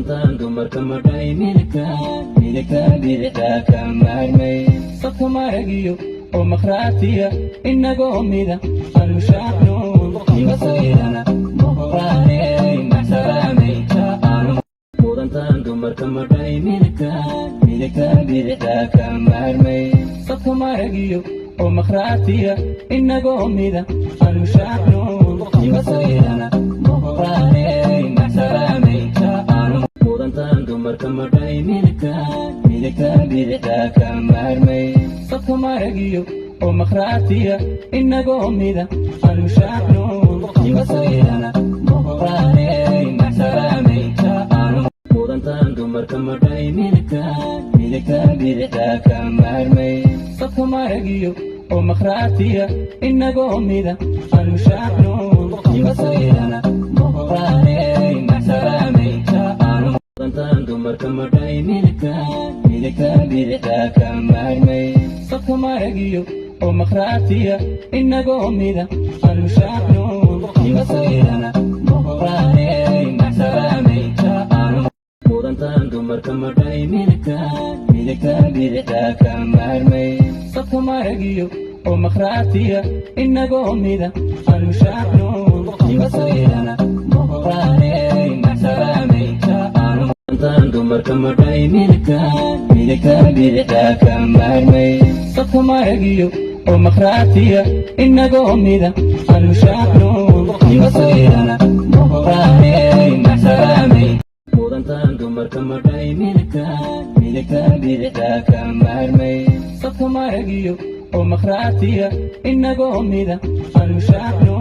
mudantaan dumarka madhay midigta bidixda ka maarmay safka maragiyo oo makhraatiya inagoo mida almushaacno imasaydana muqraaney maxsaraamaynta aanu mudantaan dumarka madhay midigta bidixda ka maarmay safka maragiyo oo makhraatiya inagoo mida almushaacno imasaydana muqraaney maxsaraamaynta aanu mudantaan dumarka madhay midigta bidixda ka maarmay safka maragiyo oo makhraatiya inagoo mida almushaacno imasaydana muqraaney maxsaraamaynta aanu mudantaan dumarka madhay midigta bidixda ka maarmay safka maragiyo oo makhraatiya inagoo mida almushaacno imasaydana muqraaney maxsaraamaynta aanu mudantaan dumarka madhay midigta bidixda ka maarmay safka maragiyo oo makhraatiya inagoo mida almushaacno imasaydana muqraaney maxsaraamaynta aanu mudantaan dumarka madhay midigta bidixda ka maarmay safka maragiyo oo makhraatiya inagoo mida almushaacno imasaydana muqraaney maxsaraamaynta aanu mudantaan dumarka madhay midigta bidixda ka maarmay safka maragiyo oo makhraatiya inagoo mida almushaacno imasaydana muqraaney maxsaraamaynta mudantaan dumarka madhay midigta bidixda ka maarmay safka maragiyo oo makhraatiya inagoo mida almushaacno